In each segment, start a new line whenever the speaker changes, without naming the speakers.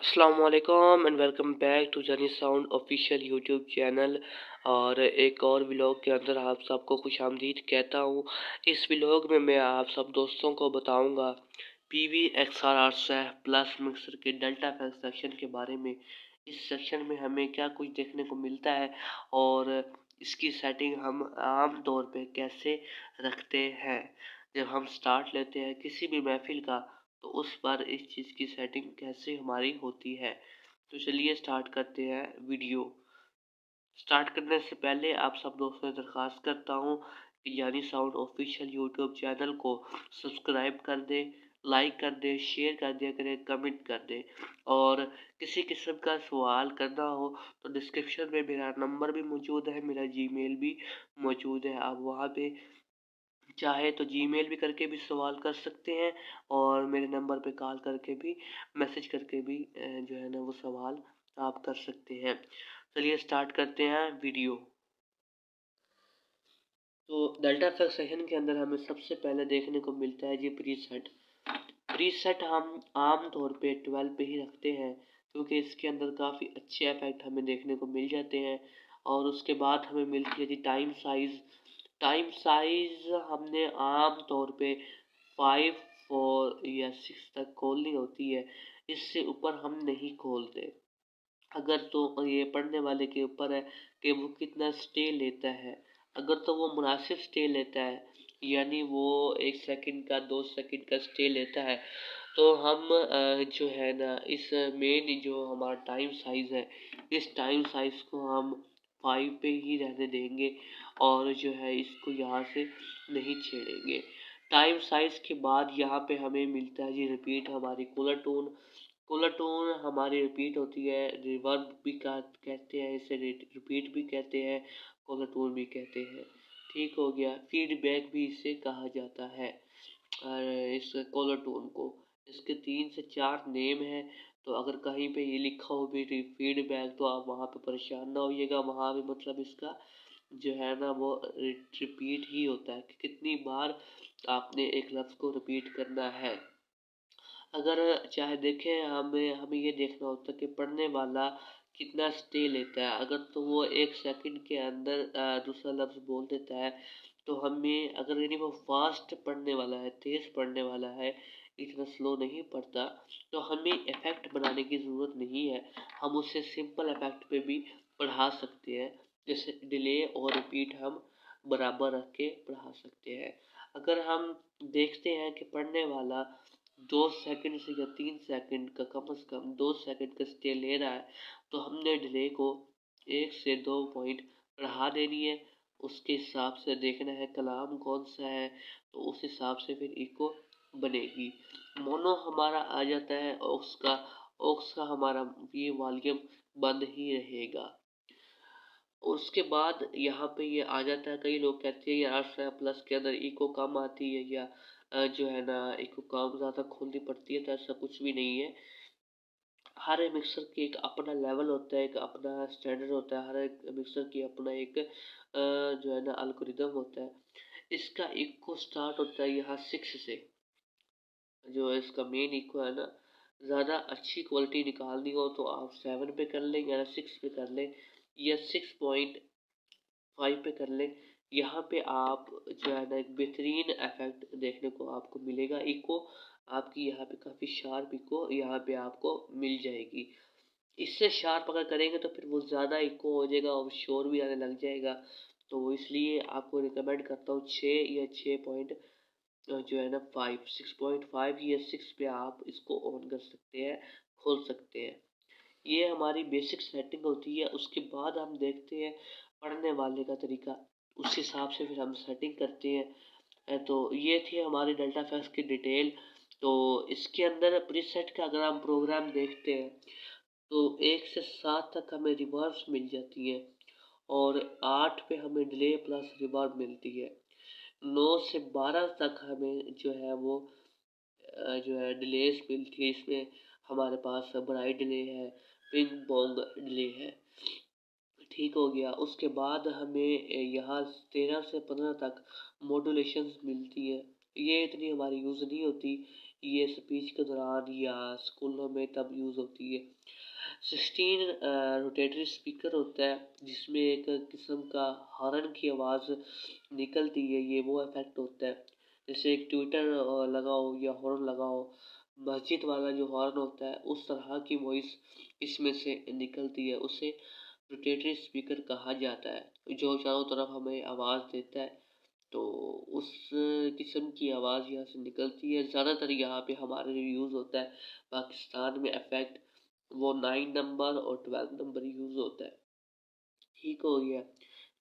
अस्सलामुअलैकुम and welcome back to journey sound official YouTube channel. और एक और व्लॉग के अंदर आप सबको खुशामदीद कहता हूँ। इस व्लॉग में मैं आप सब दोस्तों को बताऊंगा पीवी XR800 प्लस मिक्सर के डेल्टा फैक्स सेक्शन के बारे में। इस सेक्शन में हमें क्या कुछ देखने को मिलता है और इसकी सेटिंग हम आम तौर पे कैसे रखते हैं। जब हम स्टार्ट लेते हैं किसी भी महफिल का तो उस पर इस चीज़ की सेटिंग कैसे हमारी होती है। तो चलिए स्टार्ट करते हैं वीडियो। स्टार्ट करने से पहले आप सब दोस्तों से दरख्वास्त करता हूँ कि यानी साउंड ऑफिशियल यूट्यूब चैनल को सब्सक्राइब कर दें, लाइक कर दें, शेयर कर दिया करें, कमेंट कर दें। और किसी किस्म का सवाल करना हो तो डिस्क्रिप्शन में मेरा नंबर भी मौजूद है, मेरा जीमेल भी मौजूद है। आप वहाँ पे चाहे तो जीमेल भी करके भी सवाल कर सकते हैं और मेरे नंबर पे कॉल करके भी मैसेज करके भी जो है ना वो सवाल आप कर सकते हैं। चलिए स्टार्ट करते हैं वीडियो। तो डेल्टा फैक्स सेशन के अंदर हमें सबसे पहले देखने को मिलता है जी प्रीसेट। प्रीसेट हम आम तौर पे 12 पे ही रखते हैं क्योंकि इसके अंदर काफ़ी अच्छे इफेक्ट हमें देखने को मिल जाते हैं। और उसके बाद हमें मिलती है जी टाइम साइज़। टाइम साइज़ हमने आम तौर पे 5, 4 या 6 तक खोलनी होती है। इससे ऊपर हम नहीं खोलते। अगर तो ये पढ़ने वाले के ऊपर है कि वो कितना स्टे लेता है। अगर तो वो मुनासिब स्टे लेता है यानी वो 1 सेकंड का 2 सेकंड का स्टे लेता है तो हम जो है ना इस मेन जो हमारा टाइम साइज़ है इस टाइम साइज़ को हम 5 पे ही रहने देंगे और जो है इसको यहाँ से नहीं छेड़ेंगे। टाइम साइज़ के बाद यहाँ पे हमें मिलता है जी रिपीट हमारी कूलर टोन। कूलर टोन हमारी रिपीट होती है, रिवर्ब भी कहते हैं इसे, रिपीट भी कहते हैं, कूलर टोन भी कहते हैं। ठीक हो गया। फीडबैक भी इसे कहा जाता है इस कॉलर टोन को। इसके 3 से 4 नेम हैं। तो अगर कहीं पे ये लिखा हो भी फीडबैक तो आप वहाँ पे परेशान ना होइएगा। वहाँ पे मतलब इसका जो है ना वो रिपीट ही होता है कि कितनी बार आपने एक लफ्ज़ को रिपीट करना है। अगर चाहे देखें हमें ये देखना होता है कि पढ़ने वाला कितना स्टे लेता है। अगर तो वो 1 सेकंड के अंदर दूसरा लफ्ज़ बोल देता है तो हमें अगर यानी वो फास्ट पढ़ने वाला है, तेज़ पढ़ने वाला है, इतना स्लो नहीं पढ़ता तो हमें इफ़ेक्ट बनाने की ज़रूरत नहीं है। हम उसे सिंपल इफ़ेक्ट पे भी पढ़ा सकते हैं। जैसे डिले और रिपीट हम बराबर रख के पढ़ा सकते हैं। अगर हम देखते हैं कि पढ़ने वाला 2 सेकंड से या 3 सेकंड का कम से कम 2 सेकंड का स्टे ले रहा है तो हमने डिले को 1 से 2 पॉइंट बढ़ा देनी है। उसके हिसाब से देखना है कलाम कौन सा है तो उस हिसाब से फिर इको बनेगी। मोनो हमारा आ जाता है ऑक्स का हमारा ये वॉल्यूम बंद ही रहेगा। उसके बाद यहाँ पे ये आ जाता है, कई लोग कहते हैं यार 800 प्लस के अंदर इको कम आती है या जो है ना इको कम ज़्यादा खोलनी पड़ती है, तो ऐसा कुछ भी नहीं है। हर एक मिक्सर की एक अपना लेवल होता है, एक अपना स्टैंडर्ड होता है, हर एक मिक्सर की अपना एक जो है ना एल्गोरिदम होता है। इसका इको स्टार्ट होता है यहाँ 6 से, जो इसका मेन इको है ना। ज़्यादा अच्छी क्वालिटी निकालनी हो तो आप 7 पे कर लें या 6 पे कर लें या 6.5 पे कर लें। यहाँ पे आप जो है ना एक बेहतरीन इफेक्ट देखने को आपको मिलेगा। इको आपकी यहाँ पे काफ़ी शार्प इको यहाँ पे आपको मिल जाएगी। इससे शार्प अगर करेंगे तो फिर वो ज़्यादा इको हो जाएगा और शोर भी आने लग जाएगा। तो इसलिए आपको रिकमेंड करता हूँ 6 या 6 पॉइंट जो है ना 5 6.5 या 6 पे आप इसको ऑन कर सकते हैं, खोल सकते हैं। ये हमारी बेसिक सेटिंग होती है। उसके बाद हम देखते हैं पढ़ने वाले का तरीका, उस हिसाब से फिर हम सेटिंग करते हैं। तो ये थी हमारी डेल्टा फैक्स की डिटेल। तो इसके अंदर प्रीसेट का अगर हम प्रोग्राम देखते हैं तो 1 से 7 तक हमें रिवर्ब्स मिल जाती है और 8 पे हमें डिले प्लस रिवर्ब मिलती है। 9 से 12 तक हमें जो है वो जो है डिलेस मिलती है। इसमें हमारे पास ब्राइट डिले है, पिंग पोंग डिले है। ठीक हो गया। उसके बाद हमें यहाँ 13 से 15 तक मॉड्यूलेशंस मिलती है। ये इतनी हमारी यूज़ नहीं होती। ये स्पीच के दौरान या स्कूलों में तब यूज़ होती है। 16 रोटेटरी स्पीकर होता है जिसमें एक किस्म का हॉर्न की आवाज़ निकलती है, ये वो इफ़ेक्ट होता है। जैसे एक ट्विटर लगाओ या हॉर्न लगाओ, मस्जिद वाला जो हॉर्न होता है उस तरह की वॉइस इसमें से निकलती है, उसे रोटेटरी स्पीकर कहा जाता है, जो चारों तरफ हमें आवाज़ देता है। तो उस किस्म की आवाज़ यहाँ से निकलती है। ज़्यादातर यहाँ पे हमारे जो यूज़ होता है पाकिस्तान में इफ़ेक्ट, वो 9 नंबर और 12 नंबर यूज़ होता है। ठीक हो गया।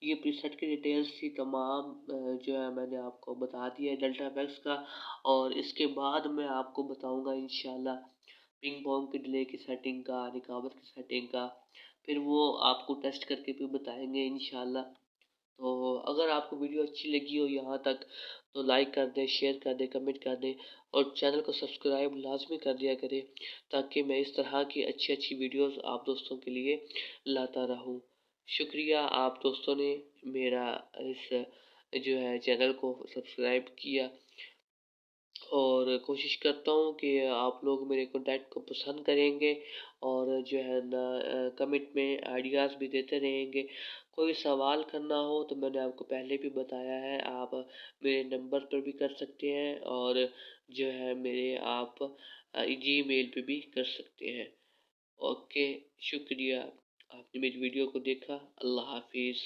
ये प्रीसेट की डिटेल्स थी तमाम, जो है मैंने आपको बता दिया है डेल्टा एफएक्स का। और इसके बाद मैं आपको बताऊंगा इंशाल्लाह पिंग पोंग के डिले की सेटिंग का, रिकवर की सेटिंग का, फिर वो आपको टेस्ट करके भी बताएंगे इंशाल्लाह। तो अगर आपको वीडियो अच्छी लगी हो यहाँ तक तो लाइक कर दें, शेयर कर दें, कमेंट कर दें और चैनल को सब्सक्राइब लाजमी कर दिया करें, ताकि मैं इस तरह की अच्छी अच्छी वीडियोस आप दोस्तों के लिए लाता रहूं। शुक्रिया आप दोस्तों ने मेरा इस जो है चैनल को सब्सक्राइब किया, और कोशिश करता हूँ कि आप लोग मेरे कंटेंट को पसंद करेंगे और जो है ना कमेंट में आइडियाज़ भी देते रहेंगे। कोई सवाल करना हो तो मैंने आपको पहले भी बताया है, आप मेरे नंबर पर भी कर सकते हैं और जो है मेरे आप जीमेल पे भी कर सकते हैं। ओके, शुक्रिया आपने मेरी वीडियो को देखा। अल्लाह हाफिज़।